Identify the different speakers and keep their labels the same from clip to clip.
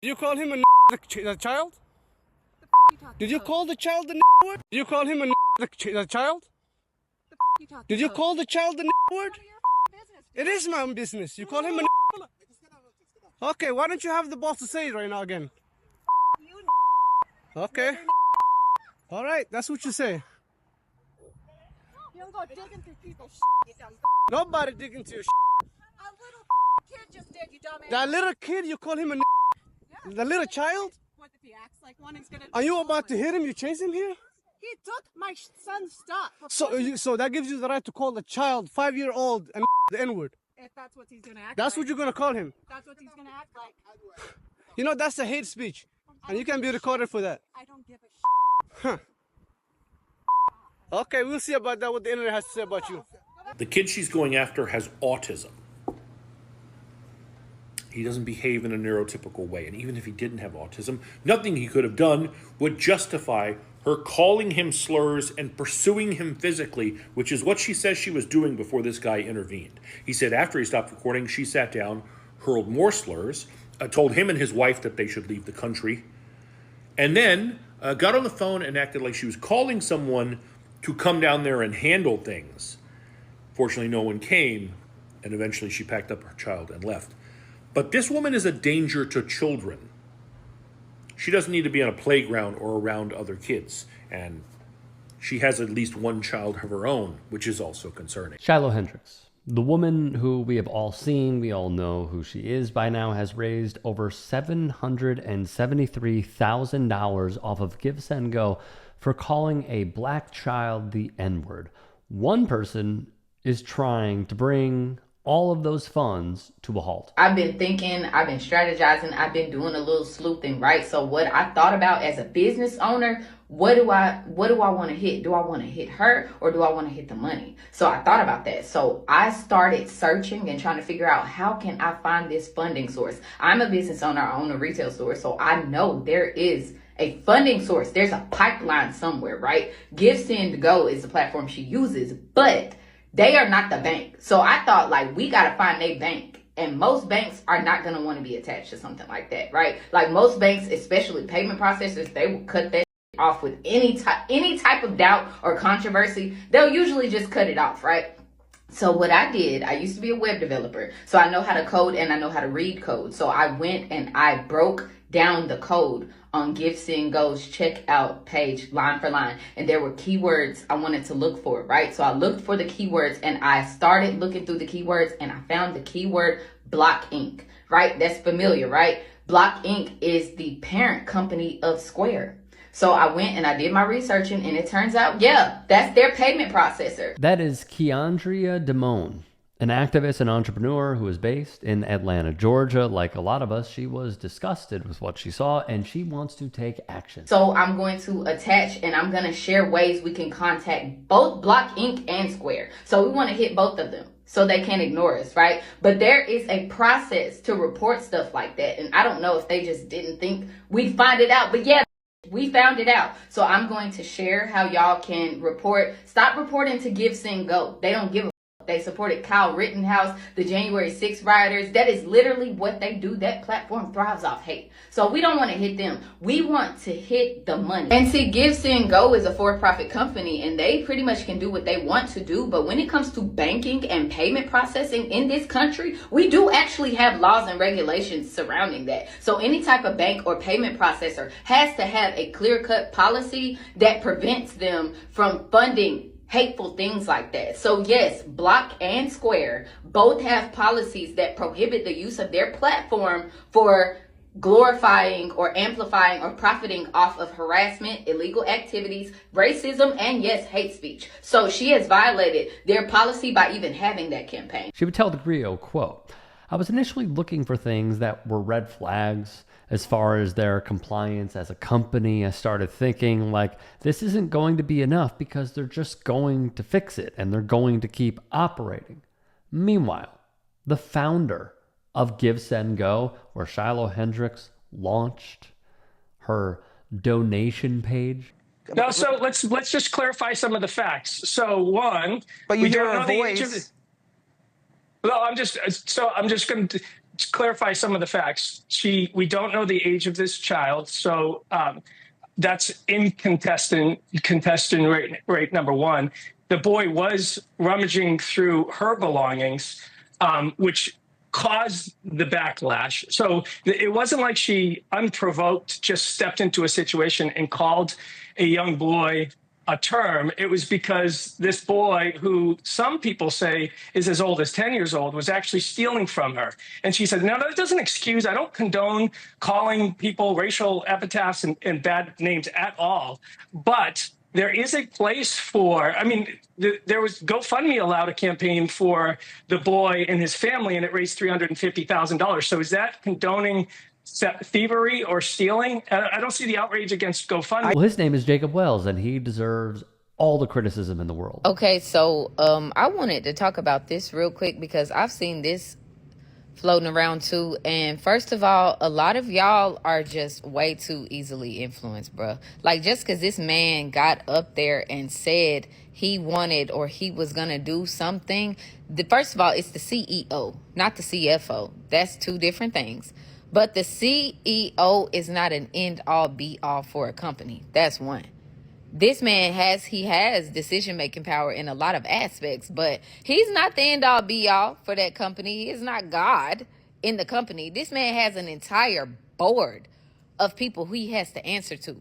Speaker 1: Did you call him a child? Did you call the child the word? Did you call him a child? Did you call the child the word? It is my own business. You call him a. Okay, why don't you have the balls to say it right now again? Okay. All right, that's what you say.
Speaker 2: You don't go digging through people's you dumb.
Speaker 1: Nobody digging into your
Speaker 2: A little kid just did, you dumbass.
Speaker 1: That little kid, you call him a.
Speaker 2: Yeah.
Speaker 1: The little child?
Speaker 2: What if he acts like one, he's gonna.
Speaker 1: Are you about to hit him? You chase him here?
Speaker 2: He took my son's stuff.
Speaker 1: So that gives you the right to call the child 5-year-old and the N-word.
Speaker 2: If that's what he's gonna act
Speaker 1: That's
Speaker 2: like.
Speaker 1: what you're gonna call him.
Speaker 2: That's what he's gonna act like.
Speaker 1: You know, that's a hate speech. And you can be recorded for that.
Speaker 2: I don't give a
Speaker 1: Huh. Okay, we'll see about that, what the internet has to say about you.
Speaker 3: The kid she's going after has autism. He doesn't behave in a neurotypical way. And even if he didn't have autism, nothing he could have done would justify her calling him slurs and pursuing him physically, which is what she says she was doing before this guy intervened. He said after he stopped recording, she sat down, hurled more slurs, told him and his wife that they should leave the country, and then got on the phone and acted like she was calling someone to come down there and handle things. Fortunately, no one came, and eventually she packed up her child and left. But this woman is a danger to children. She doesn't need to be on a playground or around other kids. And she has at least one child of her own, which is also concerning.
Speaker 4: Shiloh Hendrix, the woman who we have all seen, we all know who she is by now, has raised over $773,000 off of GiveSendGo for calling a black child the N-word. One person is trying to bring all of those funds to a halt.
Speaker 5: I've been thinking, I've been strategizing, I've been doing a little sleuthing, right? So what I thought about as a business owner, what do I want to hit? Do I want to hit her or do I want to hit the money? So I thought about that. So I started searching and trying to figure out how can I find this funding source. I'm a business owner, I own a retail store, so I know there is a funding source. There's a pipeline somewhere, right? GiveSendGo is the platform she uses, but they are not the bank. So I thought, like, we got to find a bank. And most banks are not going to want to be attached to something like that, right? Like most banks, especially payment processors, they will cut that off with any type of doubt or controversy. They'll usually just cut it off, right? So what I did, I used to be a web developer. So I know how to code and I know how to read code. So I went and I broke down the code on GiveSendGo's checkout page line for line, and there were keywords I wanted to look for, right? So I looked for the keywords and I started looking through the keywords and I found the keyword Block Inc., right? That's familiar, right? Block Inc. is the parent company of Square. So I went and I did my researching and it turns out, yeah, that's their payment processor.
Speaker 4: That is Kiandria Demone, an activist and entrepreneur who is based in Atlanta, Georgia. Like a lot of us, she was disgusted with what she saw and she wants to take action.
Speaker 5: So I'm going to attach and I'm going to share ways we can contact both Block Inc. and Square. So we want to hit both of them so they can't ignore us, right? But there is a process to report stuff like that. And I don't know if they just didn't think we'd find it out, but yeah, we found it out. So I'm going to share how y'all can report. Stop reporting to GiveSendGo. They don't give a They supported Kyle Rittenhouse, the January 6th rioters. That is literally what they do. That platform thrives off hate. So we don't want to hit them. We want to hit the money. And see, GiveSendGo is a for-profit company and they pretty much can do what they want to do. But when it comes to banking and payment processing in this country, we do actually have laws and regulations surrounding that. So any type of bank or payment processor has to have a clear-cut policy that prevents them from funding hateful things like that. So yes, Block and Square both have policies that prohibit the use of their platform for glorifying or amplifying or profiting off of harassment, illegal activities, racism, and yes, hate speech. So she has violated their policy by even having that campaign.
Speaker 4: She would tell the Griot, quote, "I was initially looking for things that were red flags as far as their compliance as a company. I started thinking like this isn't going to be enough because they're just going to fix it and they're going to keep operating." Meanwhile, the founder of GiveSendGo, where Shiloh Hendrix launched her donation page.
Speaker 6: No, so let's just clarify some of the facts. So one,
Speaker 7: but you
Speaker 6: we
Speaker 7: hear
Speaker 6: don't
Speaker 7: her
Speaker 6: know the age
Speaker 7: voice.
Speaker 6: of the, well, I'm just going to to clarify some of the facts, we don't know the age of this child, so that's in contestant rate number one. The boy was rummaging through her belongings, which caused the backlash. So it wasn't like she unprovoked just stepped into a situation and called a young boy a term. It was because this boy, who some people say is as old as 10 years old, was actually stealing from her. And she said, no, that doesn't excuse, I don't condone calling people racial epithets and bad names at all. But there is a place for, I mean, there was GoFundMe allowed a campaign for the boy and his family, and it raised $350,000. So is that condoning thievery or stealing? I don't see the outrage against GoFundMe.
Speaker 4: Well, his name is Jacob Wells, and he deserves all the criticism in the world.
Speaker 5: Okay, so I wanted to talk about this real quick because I've seen this floating around too. And first of all, a lot of y'all are just way too easily influenced, bro. Like, just because this man got up there and said he wanted or he was going to do something, first of all, it's the CEO, not the CFO. That's two different things. But the CEO is not an end-all, be-all for a company. That's one. This man has decision-making power in a lot of aspects, but he's not the end-all, be-all for that company. He is not God in the company. This man has an entire board of people who he has to answer to.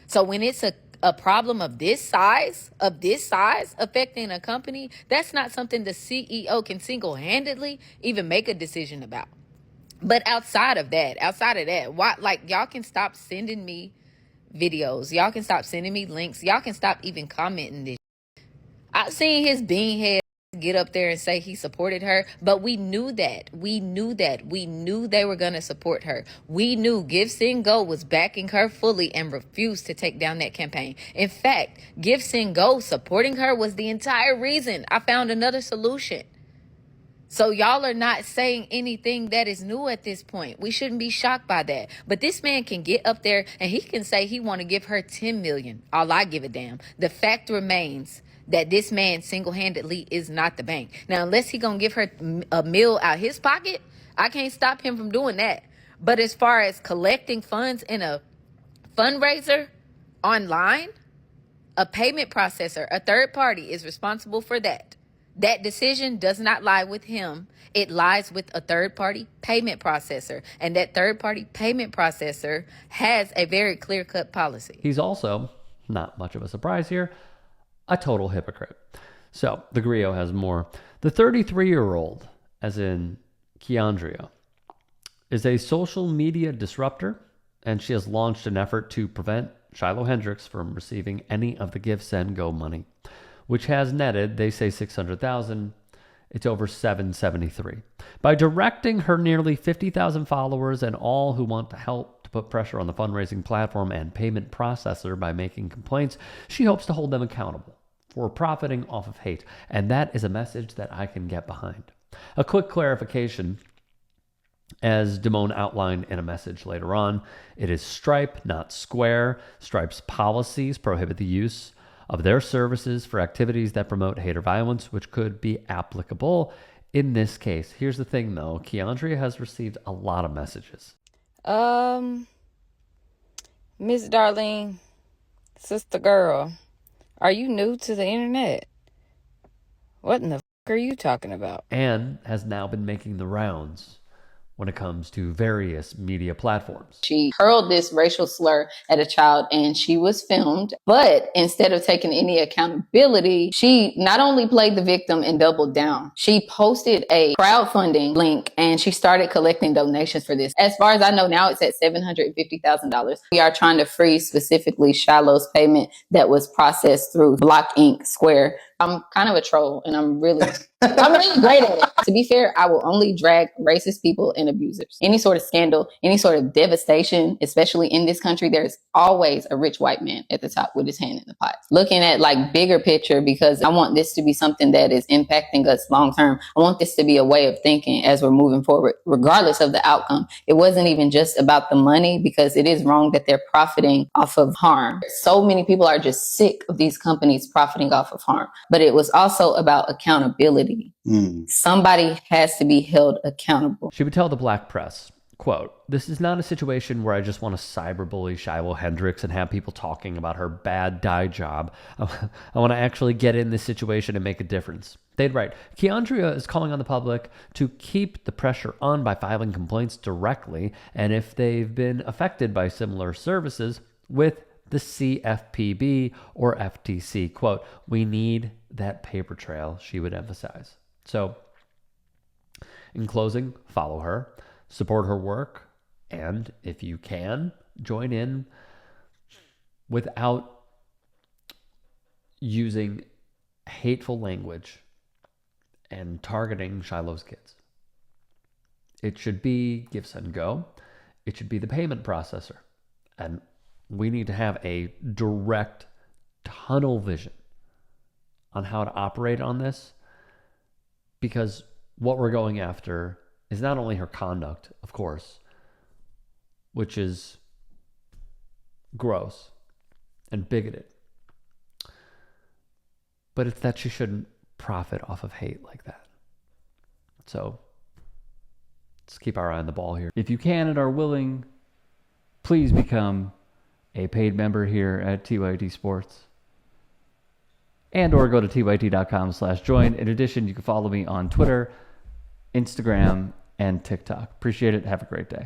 Speaker 5: So when it's a problem of this size affecting a company, that's not something the CEO can single-handedly even make a decision about. But outside of that, why, like, y'all can stop sending me videos. Y'all can stop sending me links. Y'all can stop even commenting this. I've seen his beanhead get up there and say he supported her, but we knew that. We knew they were going to support her. We knew GiveSendGo was backing her fully and refused to take down that campaign. In fact, GiveSendGo supporting her was the entire reason I found another solution. So y'all are not saying anything that is new at this point. We shouldn't be shocked by that. But this man can get up there and he can say he want to give her 10 million. All I give a damn. The fact remains that this man single-handedly is not the bank. Now, unless he gonna give her a meal out his pocket, I can't stop him from doing that. But as far as collecting funds in a fundraiser online, a payment processor, a third party is responsible for that. That decision does not lie with him. It lies with a third-party payment processor. And that third-party payment processor has a very clear-cut policy.
Speaker 4: He's also, not much of a surprise here, a total hypocrite. So, the Griot has more. The 33-year-old, as in Kiandria, is a social media disruptor, and she has launched an effort to prevent Shiloh Hendrix from receiving any of the GiveSendGo money, which has netted, they say, $600,000. It's over $773. By directing her nearly 50,000 followers and all who want to help to put pressure on the fundraising platform and payment processor by making complaints, she hopes to hold them accountable for profiting off of hate. And that is a message that I can get behind. A quick clarification, as Demone outlined in a message later on, it is Stripe, not Square. Stripe's policies prohibit the use of their services for activities that promote hate or violence, which could be applicable in this case. Here's the thing, though. Kiandria has received a lot of messages.
Speaker 5: Miss Darlene, sister girl, are you new to the internet? What in the are you talking about?
Speaker 4: And has now been making the rounds when it comes to various media platforms.
Speaker 5: She hurled this racial slur at a child and she was filmed, but instead of taking any accountability, she not only played the victim and doubled down, she posted a crowdfunding link and she started collecting donations for this. As far as I know now, it's at $750,000. We are trying to freeze specifically Shiloh's payment that was processed through Block Inc. Square. I'm kind of a troll and I'm really great at it. To be fair, I will only drag racist people and abusers. Any sort of scandal, any sort of devastation, especially in this country, there's always a rich white man at the top with his hand in the pot. Looking at like bigger picture, because I want this to be something that is impacting us long term. I want this to be a way of thinking as we're moving forward, regardless of the outcome. It wasn't even just about the money, because it is wrong that they're profiting off of harm. So many people are just sick of these companies profiting off of harm. but it was also about accountability. Somebody has to be held accountable.
Speaker 4: She would tell the black press, quote, "This is not a situation where I just want to cyberbully Shiloh Hendrix and have people talking about her bad dye job. I want to actually get in this situation and make a difference." They'd write, "Kiandria is calling on the public to keep the pressure on by filing complaints directly, and if they've been affected by similar services, with the CFPB or FTC." Quote, "We need that paper trail," she would emphasize. So, in closing, follow her, support her work, and if you can, join in without using hateful language and targeting Shiloh's kids. It should be GiveSendGo. It should be the payment processor. And we need to have a direct tunnel vision on how to operate on this, because what we're going after is not only her conduct, of course, which is gross and bigoted, but it's that she shouldn't profit off of hate like that. So let's keep our eye on the ball here. If you can and are willing, please become a paid member here at TYT Sports, and or go to tyt.com/join. In addition, you can follow me on Twitter, Instagram, and TikTok. Appreciate it. Have a great day.